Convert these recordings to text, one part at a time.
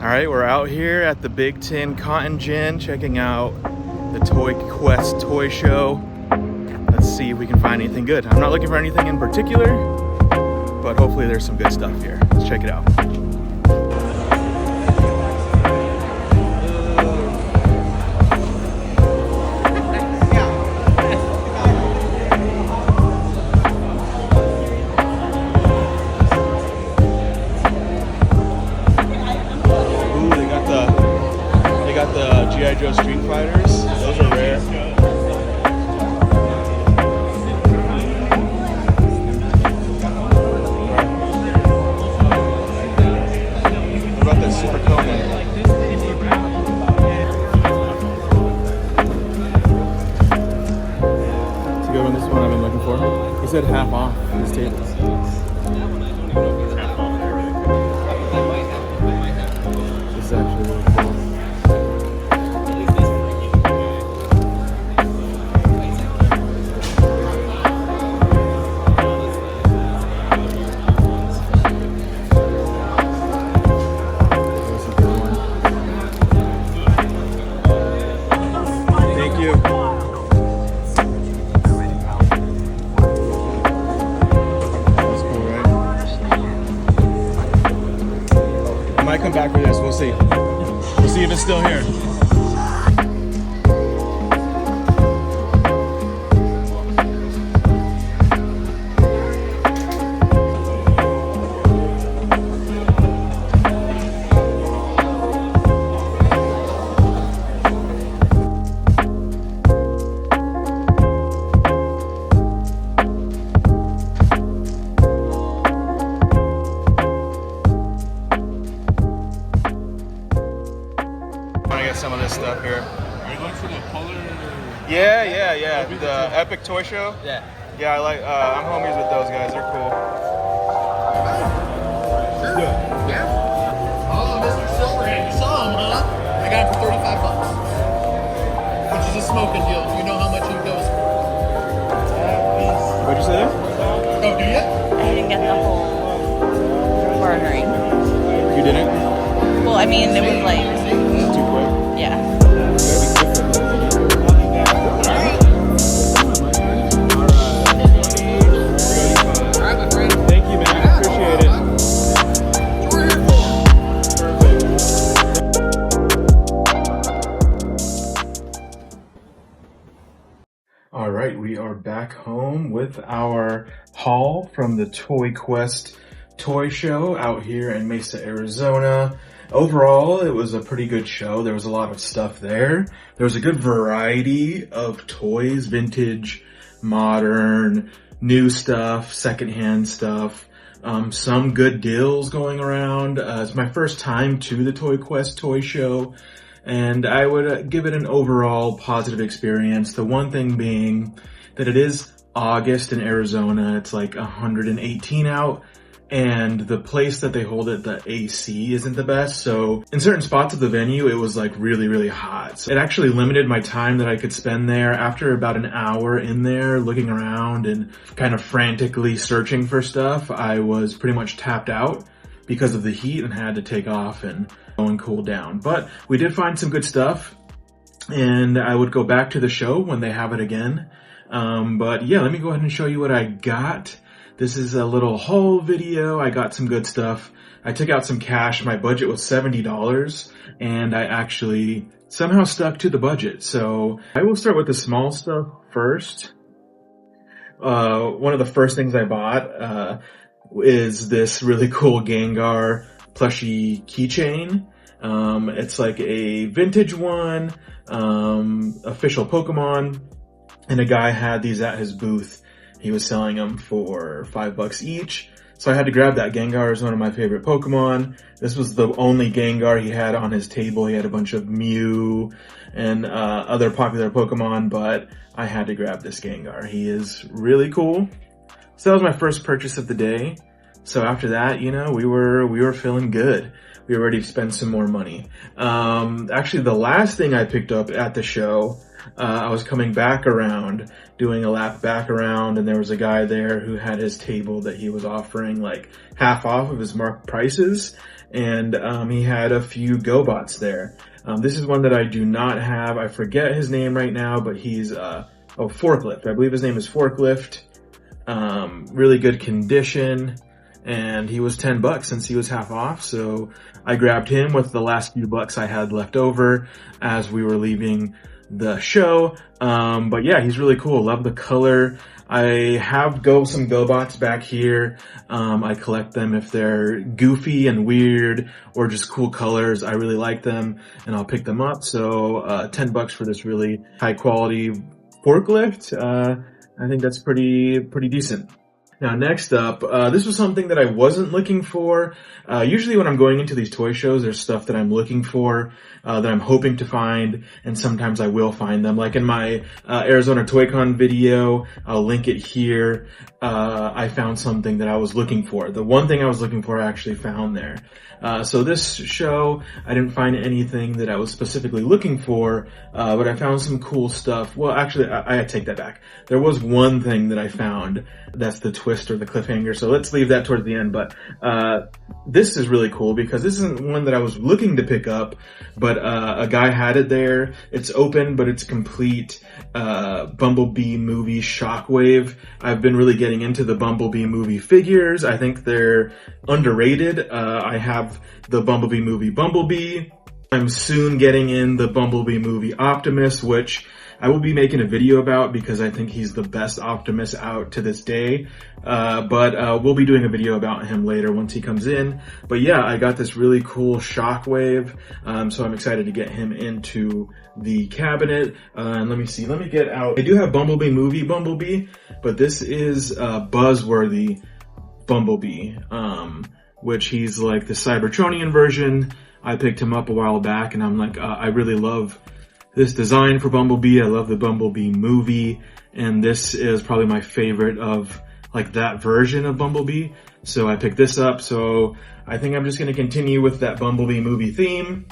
All right, we're out here at the Big Tin Cotton Gin, checking out the Toyquest Toy Show. Let's see if we can find anything good. I'm not looking for anything in particular, but hopefully there's some good stuff here. Let's check it out. G.I. Joe Street Fighters, those are rare. What about that Super Conan? It's a good one, this one I've been looking for. He said half off his tables. This is actually really cool. Might come back for this, we'll see. We'll see if it's still here. Some of this stuff here. Are you going for the polar? Yeah. The Epic Toy Show. Yeah. Yeah, I like. I'm homies with those guys. They're cool. Let's do it. Yeah. Oh, Mr. Silverhand, you saw him, huh? I got him for $35, which is a smoking deal. Do you know how much he goes for? What'd you say there? Oh, do you? I didn't get the whole bartering. You didn't? Well, I mean, it was like, Too quick. yeah. Thank you, man. Appreciate it. All right, we are back home with our haul from the Toyquest Toy Show out here in Mesa, Arizona. Overall, it was a pretty good show. There was a lot of stuff there. There was a good variety of toys, vintage, modern, new stuff, secondhand stuff. Some good deals going around. It's my first time to the Toyquest Toy Show, and I would give it an overall positive experience. The one thing being that it is August in Arizona. It's like 118 out. And the place that they hold it, the AC isn't the best. So in certain spots of the venue, it was like really, really hot. So it actually limited my time that I could spend there. After about an hour in there looking around and kind of frantically searching for stuff, I was pretty much tapped out because of the heat and had to take off and go and cool down. But we did find some good stuff, and I would go back to the show when they have it again. But yeah, let me go ahead and show you what I got. This is a little haul video. I got some good stuff. I took out some cash. My budget was $70, and I actually somehow stuck to the budget. So I will start with the small stuff first. One of the first things I bought is this really cool Gengar plushie keychain. It's like a vintage one, official Pokemon, and a guy had these at his booth. He was selling them for $5 each. So I had to grab that. Gengar is one of my favorite Pokemon. This was the only Gengar he had on his table. He had a bunch of Mew and other popular Pokemon, but I had to grab this Gengar. He is really cool. So that was my first purchase of the day. So after that, you know, we were feeling good. We were ready to spend some more money. Actually, the last thing I picked up at the show, I was coming back around, doing a lap back around, and there was a guy there who had his table that he was offering like half off of his marked prices. and he had a few GoBots there. This is one that I do not have. I forget his name right now, but he's Forklift. I believe his name is Forklift. Really good condition, and he was $10 since he was half off, so I grabbed him with the last few bucks I had left over as we were leaving the show. But yeah, he's really cool. Love the color. I have some GoBots back here. I collect them if they're goofy and weird or just cool colors. I really like them and I'll pick them up. So $10 for this really high quality forklift. I think that's pretty decent. Now next up, this was something that I wasn't looking for. Usually when I'm going into these toy shows, there's stuff that I'm looking for, that I'm hoping to find, and sometimes I will find them. Like in my Arizona ToyCon video, I'll link it here. I found something that I was looking for. The one thing I was looking for I actually found there. So this show, I didn't find anything that I was specifically looking for, but I found some cool stuff. Well, actually, I take that back. There was one thing that I found. That's the twist or the cliffhanger. So let's leave that towards the end. But this is really cool because this isn't one that I was looking to pick up, but a guy had it there. It's open, but it's complete Bumblebee movie Shockwave. I've been really getting into the Bumblebee movie figures. I think they're underrated. I have the Bumblebee movie Bumblebee. I'm soon getting in the Bumblebee movie Optimus, which I will be making a video about because I think he's the best Optimus out to this day. But we'll be doing a video about him later once he comes in. But yeah, I got this really cool Shockwave, so I'm excited to get him into the cabinet. And let me see, let me get out. I do have Bumblebee movie Bumblebee, but this is Buzzworthy Bumblebee, which he's like the Cybertronian version. I picked him up a while back and I'm like, I really love this design for Bumblebee. I love the Bumblebee movie, and this is probably my favorite of like that version of Bumblebee. So I picked this up. So I think I'm just going to continue with that Bumblebee movie theme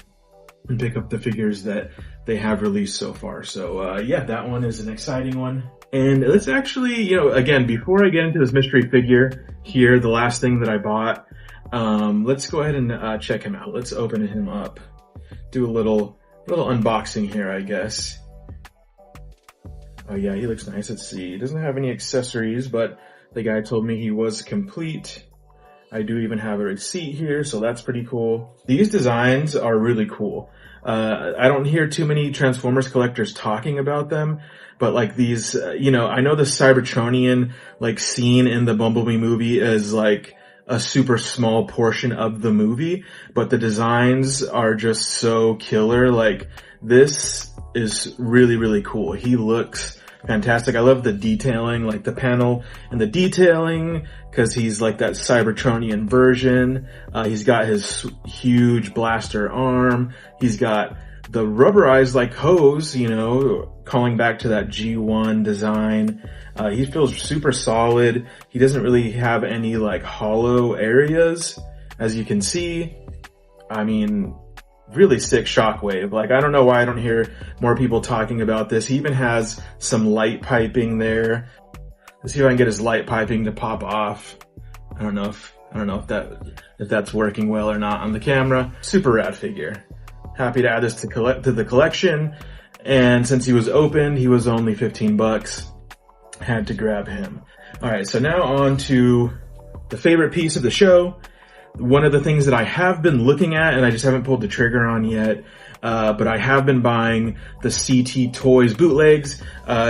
and pick up the figures that they have released so far. So yeah, that one is an exciting one. And let's actually, you know, again, before I get into this mystery figure here, the last thing that I bought, let's go ahead and check him out. Let's open him up, do a little unboxing here, I guess. Oh yeah, he looks nice. Let's see. He doesn't have any accessories, but the guy told me he was complete. I do even have a receipt here, so that's pretty cool. These designs are really cool. I don't hear too many Transformers collectors talking about them, but like these, you know, I know the Cybertronian like scene in the Bumblebee movie is like a super small portion of the movie, but the designs are just so killer. Like this is really cool. He looks fantastic. I love the detailing, like the panel and the detailing, because he's like that Cybertronian version. He's got his huge blaster arm. He's got the rubberized like hose, you know, calling back to that G1 design. He feels super solid. He doesn't really have any like hollow areas, as you can see. I mean, really sick Shockwave. Like, I don't know why I don't hear more people talking about this. He even has some light piping there. Let's see if I can get his light piping to pop off. I don't know if that's working well or not on the camera. Super rad figure. Happy to add this to the collection. And since he was opened, he was only $15. Had to grab him. All right, so now on to the favorite piece of the show. One of the things that I have been looking at, and I just haven't pulled the trigger on yet, but I have been buying the CT Toys bootlegs.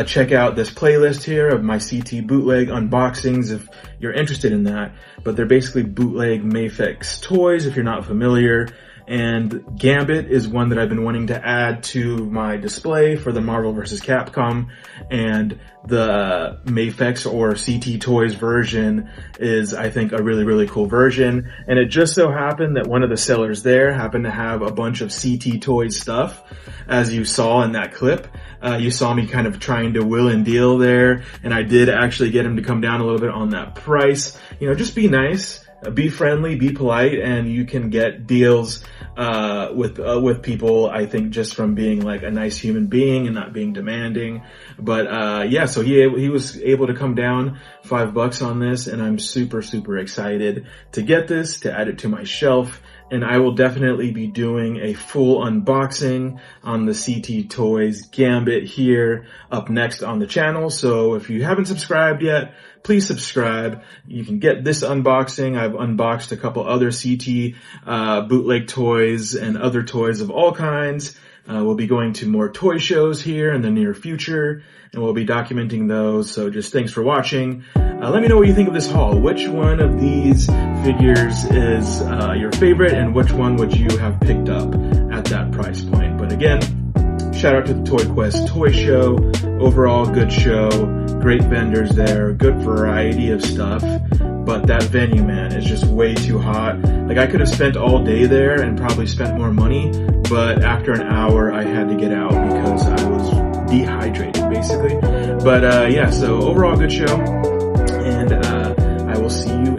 Check out this playlist here of my CT bootleg unboxings if you're interested in that. But they're basically bootleg Mafex toys if you're not familiar. And Gambit is one that I've been wanting to add to my display for the Marvel vs. Capcom, and the Mafex or CT Toys version is, I think, a really cool version. And it just so happened that one of the sellers there happened to have a bunch of CT Toys stuff, as you saw in that clip. You saw me kind of trying to will and deal there, and I did actually get him to come down a little bit on that price. You know, just be nice. Be friendly, be polite, and you can get deals with people, I think, just from being like a nice human being and not being demanding. But yeah, so he was able to come down $5 on this, and I'm super excited to get this, to add it to my shelf, and I will definitely be doing a full unboxing on the CT Toys Gambit here up next on the channel. So if you haven't subscribed yet, please subscribe. You can get this unboxing. I've unboxed a couple other CT bootleg toys and other toys of all kinds. We'll be going to more toy shows here in the near future, and we'll be documenting those. So just thanks for watching. Let me know what you think of this haul. Which one of these figures is your favorite, and which one would you have picked up at that price point? But again, shout out to the Toyquest Toy Show. Overall, good show. Great vendors there. Good variety of stuff. But that venue, man, is just way too hot. Like, I could have spent all day there and probably spent more money, but after an hour, I had to get out because I was dehydrated, basically. But yeah, so overall, good show. And I will see you